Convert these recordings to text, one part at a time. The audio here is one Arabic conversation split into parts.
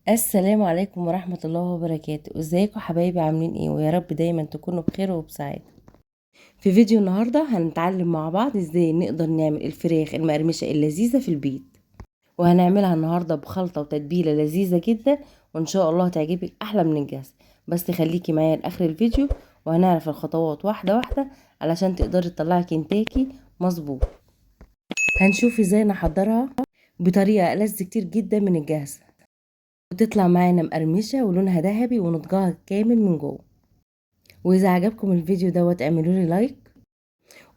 السلام عليكم ورحمة الله وبركاته. ازيكم حبايبي، عاملين ايه؟ ويا رب دايما تكونوا بخير وبسعادة. في فيديو النهاردة هنتعلم مع بعض ازاي نقدر نعمل الفراخ المقرمشة اللذيذة في البيت، وهنعملها النهاردة بخلطة وتتبيلة لذيذة جدا، وان شاء الله تعجبك احلى من الجاهز. بس خليكي معايا لاخر الفيديو وهنعرف الخطوات واحدة واحدة علشان تقدري تطلعي كنتاكي مظبوط. هنشوف ازاي نحضرها بطريقة ألذ كتير جدا من الجاهزة، وتطلع معانا مقرمشة ولونها ذهبي ونضجها كامل من جوه. واذا عجبكم الفيديو دوت اعملوا لي لايك،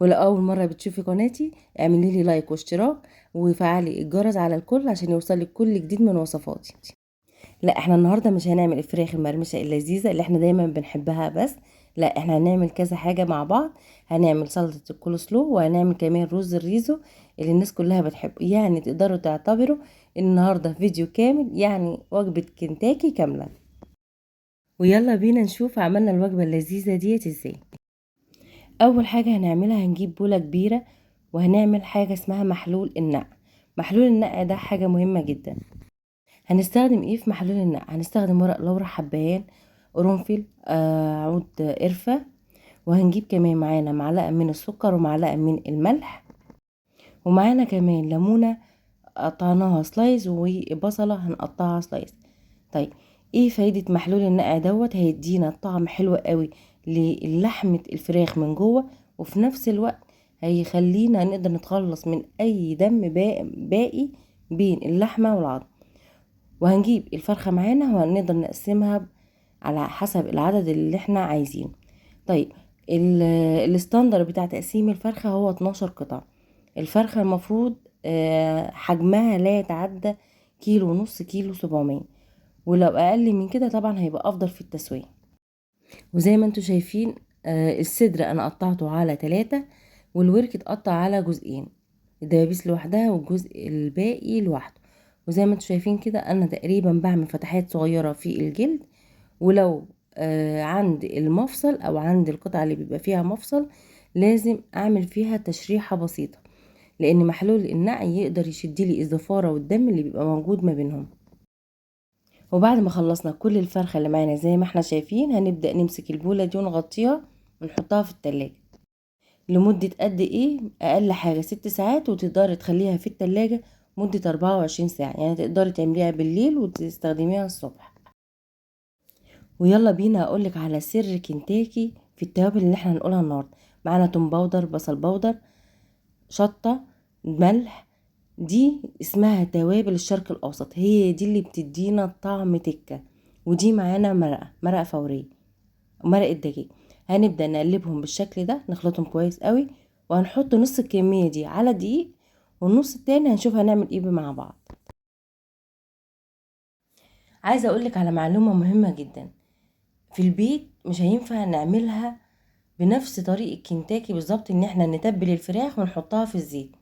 ولو اول مره بتشوفي قناتي اعملي لي لايك واشتراك وفعلي الجرس على الكل عشان يوصلك كل جديد من وصفاتي. لا، احنا النهارده مش هنعمل الفراخ المرمشه اللذيذه اللي احنا دايما بنحبها بس، لا احنا هنعمل كذا حاجه مع بعض. هنعمل سلطه الكول سلو، وهنعمل كمان رز الريزو اللي الناس كلها بتحبه. يعني تقدروا تعتبروا النهارده فيديو كامل، يعني وجبه كنتاكي كامله. ويلا بينا نشوف عملنا الوجبه اللذيذه ديت ازاي. اول حاجة هنعملها هنجيب بولة كبيرة، وهنعمل حاجة اسمها محلول النقع. محلول النقع ده حاجة مهمة جدا. هنستخدم ايه في محلول النقع؟ هنستخدم ورق لورا، حبهان، قرنفل، عود قرفة. وهنجيب كمان معانا معلقة من السكر ومعلقة من الملح، ومعانا كمان ليمونة قطعناها سلايز، وبصلة هنقطعها سلايز. طيب، ايه فايدة محلول النقع دوت؟ هيدينا طعم حلو قوي للحمة الفراخ من جوه، وفي نفس الوقت هيخلينا نقدر نتخلص من اي دم باقي بين اللحمة والعظم. وهنجيب الفرخة معانا وهنقدر نقسمها على حسب العدد اللي احنا عايزينه. طيب، الستاندر بتاع تقسيم الفرخة هو 12 قطعة. الفرخة المفروض حجمها لا يتعدى كيلو ونص، كيلو 700. ولو اقل من كده طبعا هيبقى افضل في التسوية. وزي ما انتوا شايفين، الصدر انا قطعته على 3، والورك اتقطع على جزئين، الدبابيس لوحدها والجزء الباقي لوحده. وزي ما انتوا شايفين كده انا تقريبا بعمل فتحات صغيرة في الجلد. ولو عند المفصل او عند القطعة اللي بيبقى فيها مفصل لازم اعمل فيها تشريحة بسيطة، لان محلول النقع يقدر يشدلي الزفارة والدم اللي بيبقى موجود ما بينهم. وبعد ما خلصنا كل الفرخة اللي معانا زي ما احنا شايفين، هنبدأ نمسك البولة دي ونغطيها ونحطها في التلاجة لمدة قد ايه؟ اقل حاجة 6 ساعات، وتقدري تخليها في التلاجة مدة 24 ساعة. يعني تقدري تعمليها بالليل وتستخدميها الصبح. ويلا بينا اقولك على سر كنتاكي في التوابل اللي احنا هنقولها النهاردة. معانا توم باودر، بصل باودر، شطة، ملح. دي اسمها توابل الشرق الاوسط، هي دي اللي بتدينا طعم تكة. ودي معانا مرقة فورية ومرقة دجاج. هنبدأ نقلبهم بالشكل ده، نخلطهم كويس قوي، وهنحط نص الكمية دي على دقيق، والنص التاني هنشوف هنعمل ايه مع بعض. عايزة اقولك على معلومة مهمة جدا. في البيت مش هينفع نعملها بنفس طريقة كنتاكي بالظبط، ان احنا نتبل الفراخ ونحطها في الزيت،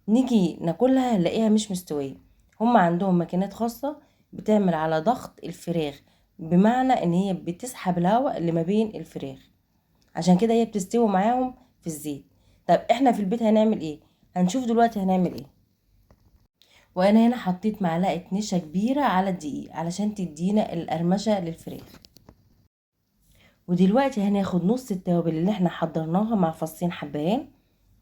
نيجي ناكلها نلاقيها مش مستوية. هم عندهم ماكينات خاصة بتعمل على ضغط الفراخ، بمعنى ان هي بتسحب الهواء اللي ما بين الفراخ، عشان كده هي بتستوي معاهم في الزيت. طب احنا في البيت هنعمل ايه؟ هنشوف دلوقتي هنعمل ايه. وانا هنا حطيت معلقة نشا كبيرة على الدقيق علشان تدينا القرمشة للفراخ. ودلوقتي هناخد نص التوابل اللي احنا حضرناها مع فصين حبهان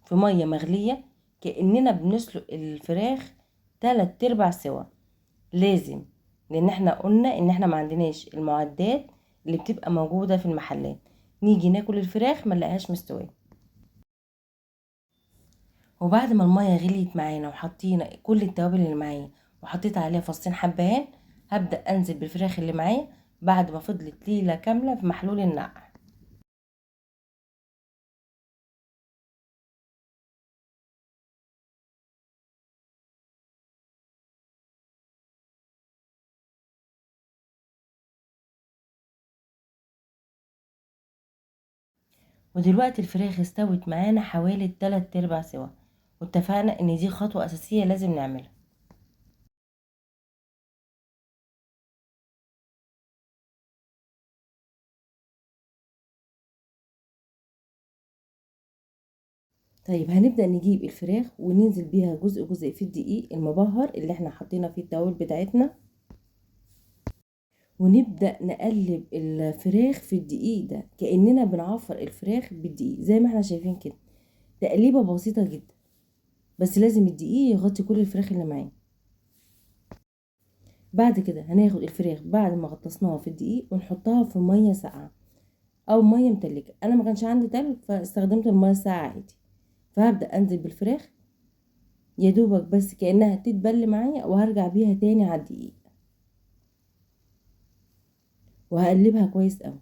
في مية مغلية، كأننا بنسلق الفراخ 3/4 سوا. لازم، لان احنا قلنا ان احنا ما عندناش المعدات اللي بتبقى موجودة في المحلات، نيجي ناكل الفراخ ما نلاقيهاش مستوية. وبعد ما المية غليت معانا وحطينا كل التوابل اللي معايا وحطيت عليها فصين حبهان، هبدأ انزل بالفراخ اللي معايا بعد ما فضلت ليلة كاملة في محلول النقع. ودلوقتي الفراخ استوت معانا حوالي 3/4 سوا، واتفقنا ان دي خطوة اساسية لازم نعملها. طيب، هنبدأ نجيب الفراخ وننزل بيها جزء جزء في الدقيق المبهر اللي احنا حطينا فيه التوابل بتاعتنا. ونبدأ نقلب الفراخ في الدقيق ده كأننا بنعفر الفراخ بالدقيق زي ما احنا شايفين كده. تقليبة بسيطة جدا، بس لازم الدقيق يغطي كل الفراخ اللي معانا. بعد كده هناخد الفراخ بعد ما غطسناها في الدقيق ونحطها في مية ساقعة او مية متلجة. انا ما كانش عندي تلج فاستخدمت المية الساقعة عادي. فهبدأ انزل بالفراخ يا دوبك بس كأنها تتبل معايا، وهرجع بيها تاني على الدقيق وهقلبها كويس قوي.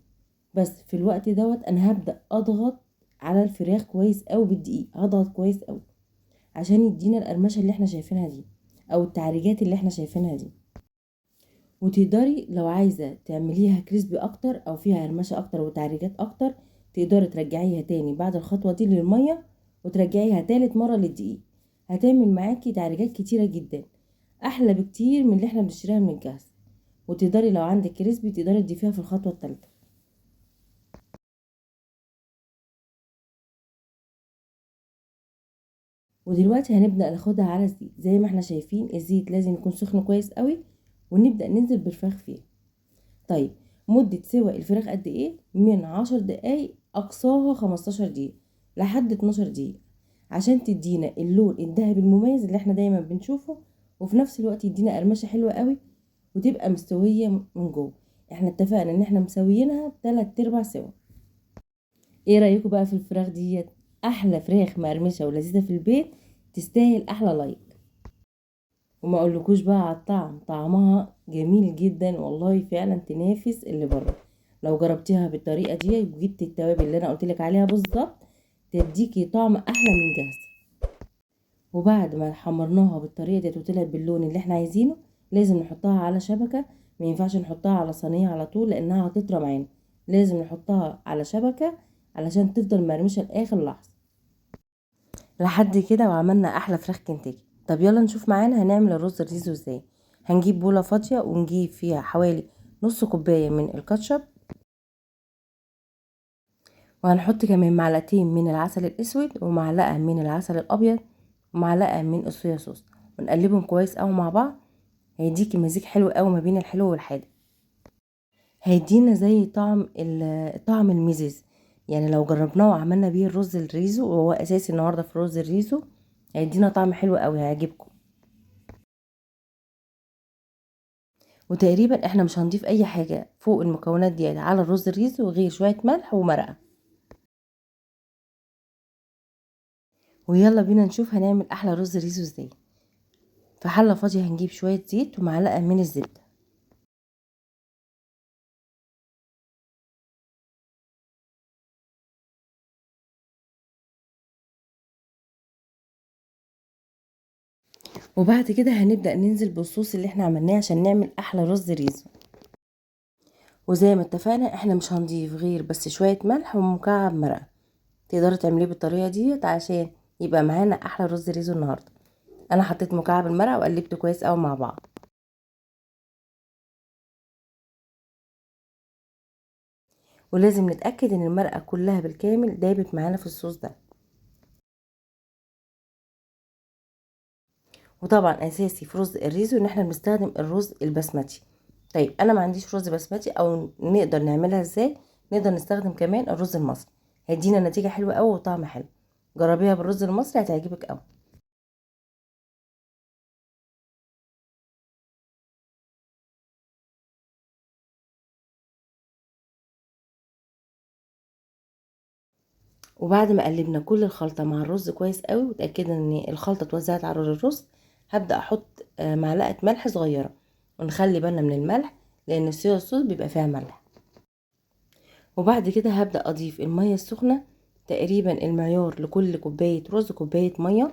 بس في الوقت دوت انا هبدأ اضغط على الفراخ كويس قوي بالدقيق، هضغط كويس قوي عشان يدينا القرمشة اللي احنا شايفينها دي او التعريجات اللي احنا شايفينها دي. وتقدري لو عايزة تعمليها كريسبي اكتر او فيها قرمشة اكتر وتعريجات اكتر، تقدري ترجعيها تاني بعد الخطوة دي للمية وترجعيها تالت مرة للدقيق. هتعمل معاكي تعريجات كتيرة جدا، احلى بكتير من اللي احنا بنشتريها من الجاهز. وتقدري لو عندك كريسبي تقدري تضيفيها في الخطوة التالتة. ودلوقتي هنبدأ ناخدها على الزيت. زي ما احنا شايفين الزيت لازم يكون سخن كويس قوي، ونبدأ ننزل بالفراخ فيه. طيب مدة سوى الفراخ قد ايه؟ من 10 دقايق اقصاها 15 دقيقة لحد 12 دقيقة، عشان تدينا اللون الذهبي المميز اللي احنا دايما بنشوفه، وفي نفس الوقت يدينا قرمشة حلوة قوي وتبقى مستوية من جوه. احنا اتفقنا ان احنا مسويينها 3/4 سوا. ايه رأيكم بقى في الفراخ ديت؟ احلى فراخ مقرمشة ولذيذة في البيت، تستاهل احلى لايك. وما اقولكوش بقى على الطعم، طعمها جميل جدا والله، فعلا تنافس اللي بره. لو جربتيها بالطريقه دي وجبتي التوابل اللي انا قلتلك عليها بالظبط، تديكي طعم احلى من جاهز. وبعد ما حمرناها بالطريقه دي وطلعت باللون اللي احنا عايزينه، لازم نحطها على شبكه. ما ينفعش نحطها على صينيه على طول لانها هتطرى معانا، لازم نحطها على شبكه علشان تفضل مرمشه لاخر لحظه. لحد كده وعملنا احلى فراخ كنتاكي. طب يلا نشوف معانا هنعمل الرز الريزو ازاي. هنجيب بولة فاضية ونجيب فيها حوالي نص كوباية من الكاتشب، وهنحط كمان معلقتين من العسل الاسود ومعلقة من العسل الابيض ومعلقة من الصويا صوص، ونقلبهم كويس قوي مع بعض. هيديكي مزيج حلو قوي ما بين الحلو والحادق، هيدينا زي طعم الميزز. يعني لو جربناه وعملنا بيه الرز الريزو وهو اساسي النهارده في الرز الريزو، هيدينا طعم حلو قوي هيعجبكم. وتقريبا احنا مش هنضيف اي حاجة فوق المكونات دي على الرز الريزو غير شوية ملح ومرقة. ويلا بينا نشوف هنعمل احلى رز ريزو ازاي. في حلة فاضية هنجيب شوية زيت ومعلقة من الزبدة، وبعد كده هنبدأ ننزل بالصوص اللي احنا عملناه عشان نعمل احلى رز ريزو. وزي ما اتفقنا احنا مش هنضيف غير بس شوية ملح ومكعب مرقة. تقدروا تعمليه بالطريقة ديت عشان يبقى معانا احلى رز ريزو النهاردة. انا حطيت مكعب المرقة وقلبته كويس قوي مع بعض. ولازم نتأكد ان المرقة كلها بالكامل دابت معانا في الصوص ده. وطبعا اساسي في رز الريزو ان احنا بنستخدم الرز البسمتي. طيب انا ما عنديش رز بسمتي، او نقدر نعملها ازاي؟ نقدر نستخدم كمان الرز المصري، هيدينا نتيجة حلوة قوي وطعم حلو. جربيها بالرز المصري هتعجبك قوي. وبعد ما قلبنا كل الخلطة مع الرز كويس قوي وتأكدنا ان الخلطة اتوزعت على الرز، هبدأ احط معلقة ملح صغيرة. ونخلي بالنا من الملح لان الصويا صوص بيبقى فيها ملح. وبعد كده هبدأ اضيف المية السخنة، تقريبا المعيار لكل كوباية رز كوباية مية.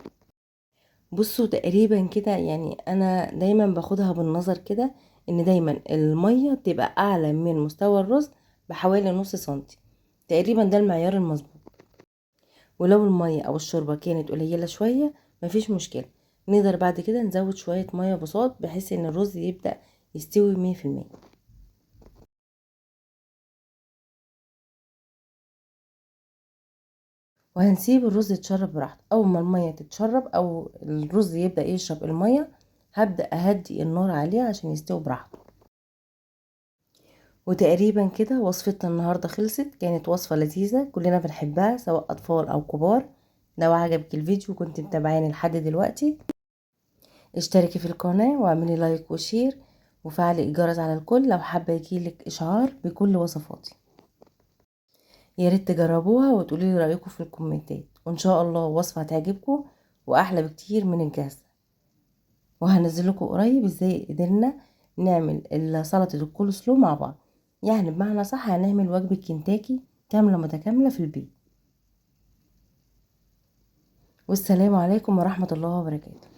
بصوا تقريبا كده، يعني انا دايما باخدها بالنظر كده ان دايما المية تبقى اعلى من مستوى الرز بحوالي نص سنتي. تقريبا ده المعيار المظبوط. ولو المية او الشوربة كانت قليلة شوية مفيش مشكلة، نقدر بعد كده نزود شوية مية بساط بحيث ان الرز يبدأ يستوي 100%. وهنسيب الرز يتشرب براحته. اول ما المية تتشرب او الرز يبدأ يشرب المية، هبدأ اهدي النار عليه عشان يستوي براحته. وتقريبا كده وصفتنا النهاردة خلصت. كانت وصفة لذيذة كلنا بنحبها سواء أطفال أو كبار. لو عجبك الفيديو كنت متابعاني لحد دلوقتي، اشتركي في القناة واعملي لايك وشير وفعلي الجرس على الكل لو حابة يجيلك إشعار بكل وصفاتي. يا ريت تجربوها وتقولي لي رأيكم في الكومنتات، وإن شاء الله وصفة هتعجبكم وأحلى بكتير من الجاهزة. وهنزل لكم قريب ازاي قدرنا نعمل سلطة الكول سلو مع بعض، يعني بمعنى صح هنعمل وجبة كنتاكي كاملة متكاملة في البيت. والسلام عليكم ورحمة الله وبركاته.